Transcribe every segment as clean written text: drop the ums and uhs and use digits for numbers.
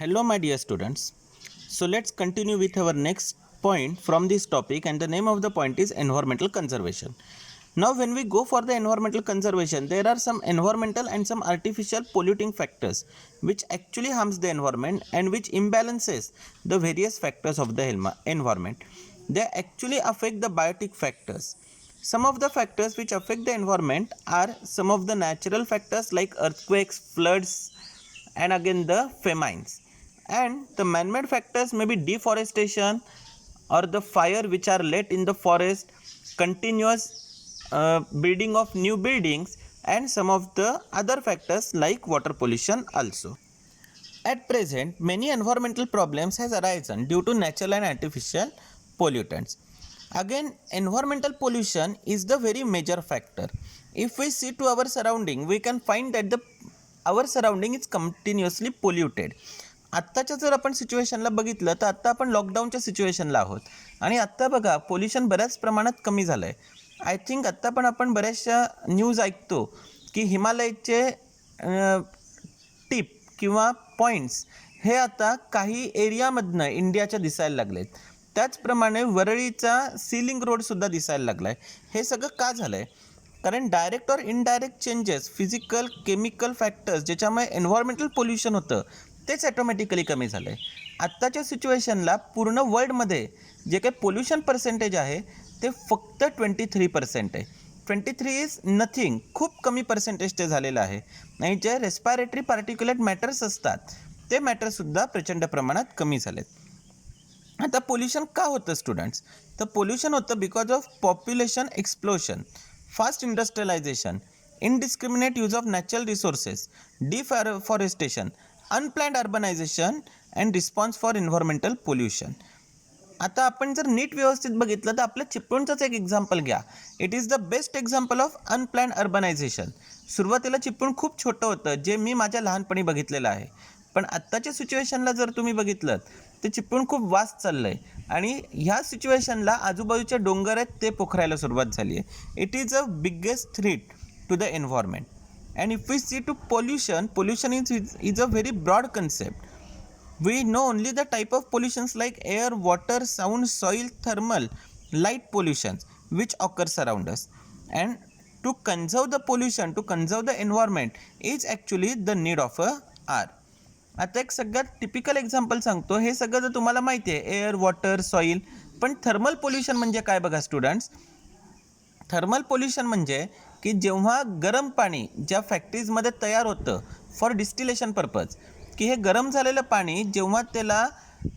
Hello, my dear students. So, let's continue with our next point from this topic, and the name of the point is environmental conservation. Now, when we go for the environmental conservation, there are some environmental and some artificial polluting factors which actually harms the environment and which imbalances the various factors of the environment. They actually affect the biotic factors. Some of the factors which affect the environment are some of the natural factors like earthquakes, floods, and again the famines. And the man-made factors may be deforestation or the fire which are let in the forest, continuous building of new buildings, and some of the other factors like water pollution also. At present, many environmental problems has arisen due to natural and artificial pollutants. Again, environmental pollution is the very major factor. If we see to our surrounding, we can find that our surrounding is continuously polluted. आत्ताच्या जर आपण सिच्युएशनला बघितलं तर आत्ता आपण लॉकडाऊनच्या सिच्युएशनला आहोत आणि आत्ता बघा पोल्युशन बऱ्याच प्रमाणात कमी झालं आहे. आय थिंक आत्ता पण आपण बऱ्याचशा न्यूज ऐकतो की हिमालयचे टिप किंवा पॉईंट्स हे आता काही एरियामधनं इंडियाच्या दिसायला लागलेत. त्याचप्रमाणे वरळीचा सीलिंग रोडसुद्धा दिसायला लागला आहे. हे सगळं का झालं आहे? कारण डायरेक्ट और indirect changes physical chemical factors ज्याच्यामुळे एन्व्हायरमेंटल पोल्युशन होतं तेच ॲटोमॅटिकली कमी झालं आहे. आत्ताच्या सिच्युएशनला पूर्ण वर्ल्डमध्ये जे काही पोल्युशन पर्सेंटेज आहे ते फक्त 23% आहे. 23 इज नथिंग, खूप कमी पर्सेंटेज ते झालेलं आहे. आणि जे रेस्पायरेटरी पार्टिक्युलेट मॅटर्स असतात ते मॅटरसुद्धा प्रचंड प्रमाणात कमी झालेत. आता पोल्युशन का होतं स्टुडंट्स? तर पोल्युशन होतं because of population explosion, fast industrialisation, indiscriminate use of natural resources, deforestation, unplanned urbanisation and response for environmental pollution. आता आपण जर नीट व्यवस्थित बघितलं तर आपल्या चिपळूणचंच एक एक्झाम्पल घ्या. It is the best example of unplanned urbanisation. सुरुवातीला चिपळूण खूप छोटं होतं जे मी माझ्या लहानपणी बघितलेलं आहे. पण आत्ताच्या सिच्युएशनला जर तुम्ही बघितलं ते चिपळूण खूप वास्ट चाललं आहे आणि ह्या सिच्युएशनला आजूबाजूचे डोंगर आहेत ते पोखरायला सुरुवात झाली आहे. It is a biggest threat to the environment. And if we see to pollution is a very broad concept. We know only the type of pollutions like air, water, sound, soil, thermal, light pollutions which occurs around us. And to conserve the pollution, to conserve the environment is actually the need of a R. आता एक सगळ्यात typical example सांगतो. हे सगळं जर तुम्हाला माहिती आहे एअर, वॉटर, सॉईल, पण थर्मल पोल्युशन म्हणजे काय बघा स्टुडंट्स. थर्मल पोल्युशन म्हणजे की जेव्हा गरम पाणी ज्या फॅक्टरीजमध्ये तयार होतं फॉर डिस्टिलेशन पर्पज, की हे गरम झालेलं पाणी जेव्हा त्याला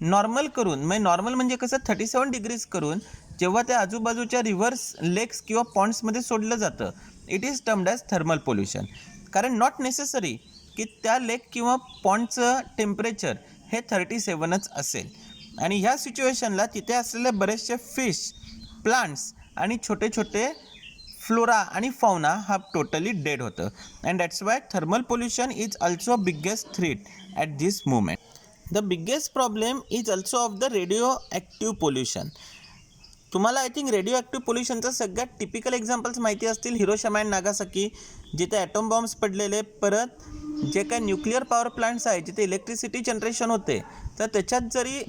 नॉर्मल करून म्हणजे नॉर्मल म्हणजे कसं 37 डिग्रीज करून जेव्हा त्या आजूबाजूच्या रिव्हर्स लेक्स किंवा पॉन्ड्समध्ये सोडलं जातं it is termed as thermal pollution. कारण नॉट नेसेसरी की त्या लेक किंवा पॉन्डचं टेम्परेचर हे 37च असेल. आणि ह्या सिच्युएशनला तिथे असलेले बरेचसे फिश, प्लांट्स आणि छोटे छोटे फ्लोरा आणि फौना हा टोटली डेड होतं. And that's why thermal pollution is also a biggest threat at this moment. The biggest problem is also of the radio active pollution. तुम्हाला आय थिंक रेडिओ ॲक्टिव्ह पोल्युशनचं सगळ्यात typical examples माहिती असतील. Hiroshima and Nagasaki जिथे atom bombs पडलेले, परत जे काय nuclear power plants आहे जिथे इलेक्ट्रिसिटी जनरेशन होते तर त्याच्यात जरी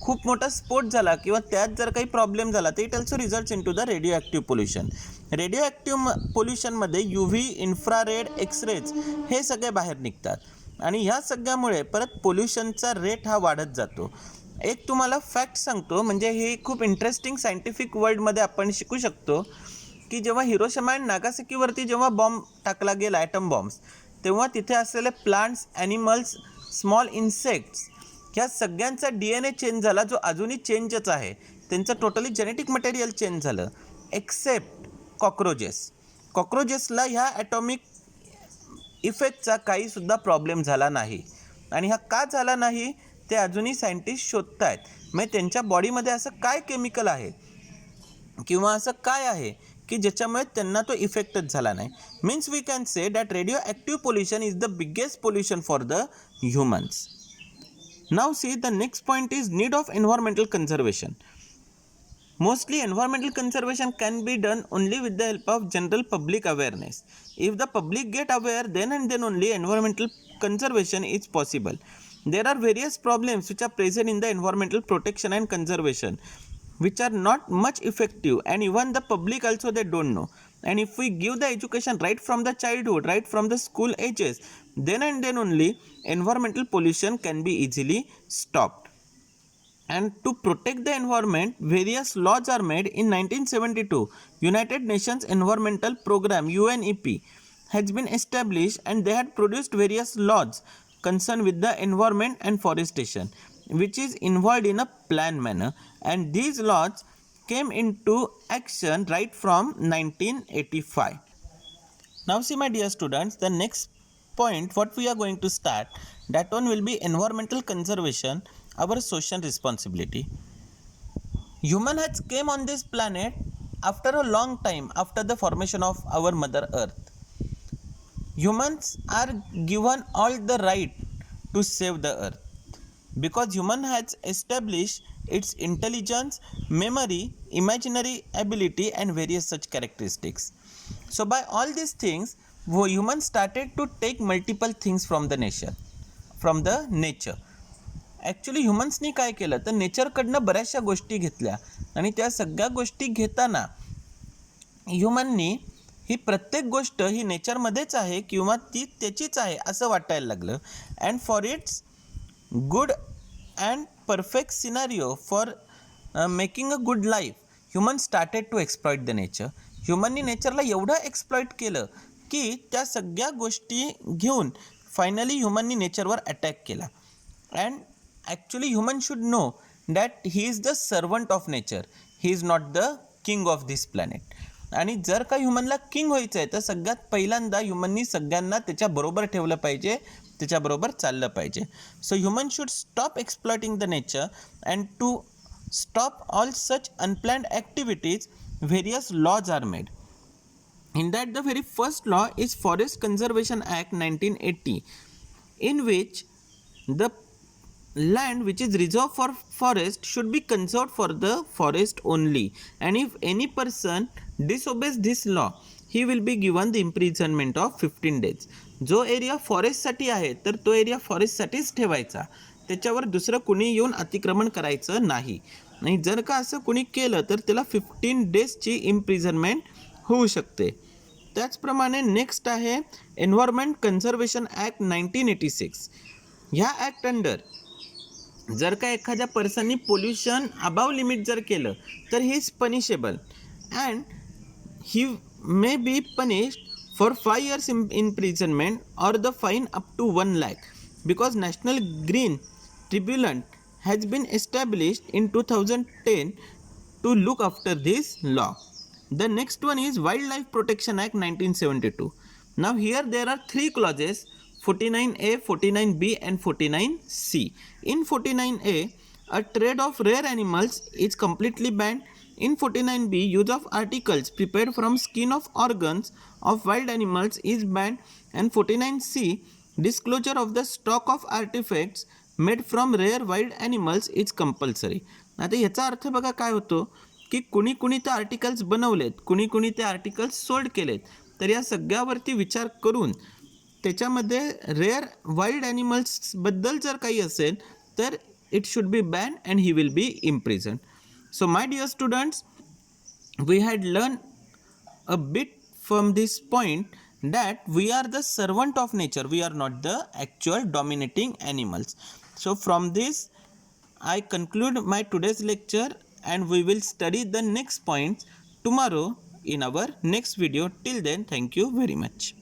खूप मोठा स्फोट झाला किंवा त्यात जर काही प्रॉब्लेम झाला तर it also results in to the radio active pollution. Radio active पोल्युशनमध्ये UV, इन्फ्रारेड, एक्सरेज हे सगळे बाहेर निघतात आणि ह्या सगळ्यामुळे परत पोल्युशनचा रेट हा वाढत जातो. एक तुम्हाला फॅक्ट सांगतो, म्हणजे हे खूप इंटरेस्टिंग सायंटिफिक वर्ल्डमध्ये आपण शिकू शकतो की जेव्हा हिरोशिमा अँड नागासाकीवरती जेव्हा बॉम्ब टाकला गेला ॲटम बॉम्ब्स, तेव्हा तिथे असलेले प्लांट्स, ॲनिमल्स, स्मॉल इन्सेक्ट्स ह्या सगळ्यांचा DNA चेंज झाला जो अजूनही चेंजच आहे. त्यांचं टोटली जेनेटिक मटेरियल चेंज झालं एक्सेप्ट कॉक्रोचेस. कॉक्रोचेसला ह्या ॲटॉमिक इफेक्टचा काहीसुद्धा प्रॉब्लेम झाला नाही. आणि हा का झाला नाही ते अजूनही सायंटिस्ट शोधत आहेत. म्हणजे त्यांच्या बॉडीमध्ये असं काय केमिकल आहे किंवा असं काय आहे की ज्याच्यामुळे त्यांना तो इफेक्टच झाला नाही. Means we can say that radio active pollution is the biggest pollution for the humans. Now see the next point is need of environmental conservation. Mostly environmental conservation can be done only with the help of general public awareness. If the public get aware then and then only environmental conservation is possible. there are various problems which are present in the environmental protection and conservation, which are not much effective, and even the public also they don't know. And if we give the education right from the childhood, right from the school ages, then and then only environmental pollution can be easily stopped. And to protect the environment, various laws are made. In 1972, United Nations Environmental Program UNEP has been established, and they had produced various laws concerned with the environment and forestation, which is involved in a planned manner, and these laws came into action right from 1985. Now see my dear students, the next point what we are going to start, that one will be environmental conservation, our social responsibility. Human has came on this planet after a long time after the formation of our mother earth. Humans are given all the right to save the earth because human has established its intelligence, memory, imaginary ability and various such characteristics. So by all these things, humans started to take multiple things from the nature. Actually ह्युमन्सनी काय केलं तर नेचरकडनं बऱ्याचशा गोष्टी घेतल्या आणि त्या सगळ्या गोष्टी घेताना ह्युमननी ही प्रत्येक गोष्ट ही नेचरमध्येच आहे किंवा ती त्याचीच आहे असं वाटायला लागलं. And for it's good and perfect scenario for making a good life, human started to exploit the nature. ह्युमननी नेचरला एवढं एक्सप्लॉइट केलं की त्या सगळ्या गोष्टी घेऊन फायनली ह्युमननी नेचरवर अटॅक केला. And actually human should know that he is the servant of nature, he is not the king of this planet. आणि जर का ह्युमनला किंग व्हायचं आहे तर सगळ्यात पहिल्यांदा ह्युमननी सगळ्यांना त्याच्याबरोबर ठेवलं पाहिजे, त्याच्याबरोबर चाललं पाहिजे. So human should stop exploiting the nature and to stop all such unplanned activities. Various laws are made. In that, the very first law is Forest Conservation Act 1980, in which the land which is reserved for forest should be conserved for the forest only, and if any person disobeys this law, he will be given the imprisonment of 15 days. जो area फॉरेस्टसाठी आहे तर तो area फॉरेस्टसाठीच ठेवायचा, त्याच्यावर दुसरं कुणी येऊन अतिक्रमण करायचं नाही. आणि जर का असं कुणी केलं तर त्याला 15 डेजची इम्प्रिझनमेंट होऊ शकते. त्याचप्रमाणे नेक्स्ट आहे एन्व्हायरमेंट कन्झर्वेशन ॲक्ट 1986. ह्या ॲक्ट अंडर जर का एखाद्या पर्सननी पोल्युशन अबाव लिमिट जर केलं तर he is punishable and he may be punished for 5 years imprisonment or the fine up to 1 lakh, because National Green Tribunal has been established in 2010 to look after this law. The next one is Wildlife Protection Act 1972. Now here there are 3 clauses, 49A, 49B and 49C. In 49A, a trade of rare animals is completely banned. In 49B, use of articles prepared from skin of organs of wild animals is banned. And 49C, disclosure of the stock of artifacts made from rare wild animals is compulsory. आता याचा अर्थ बघा काय होतो की कुणी कुणी ते आर्टिकल्स बनवलेत, कुणी कुणी ते आर्टिकल्स सोल्ड केलेत, तर या सगळ्यावरती विचार करून त्याच्यामध्ये रेअर वाईल्ड ॲनिमल्सबद्दल जर काही असेल तर it should be ban and he will be imprisoned. So my dear students, we had learned a bit from this point that we are the servant of nature, we are not the actual dominating animals. So from this I conclude my today's lecture, and we will study the next points tomorrow in our next video. Till then, thank you very much.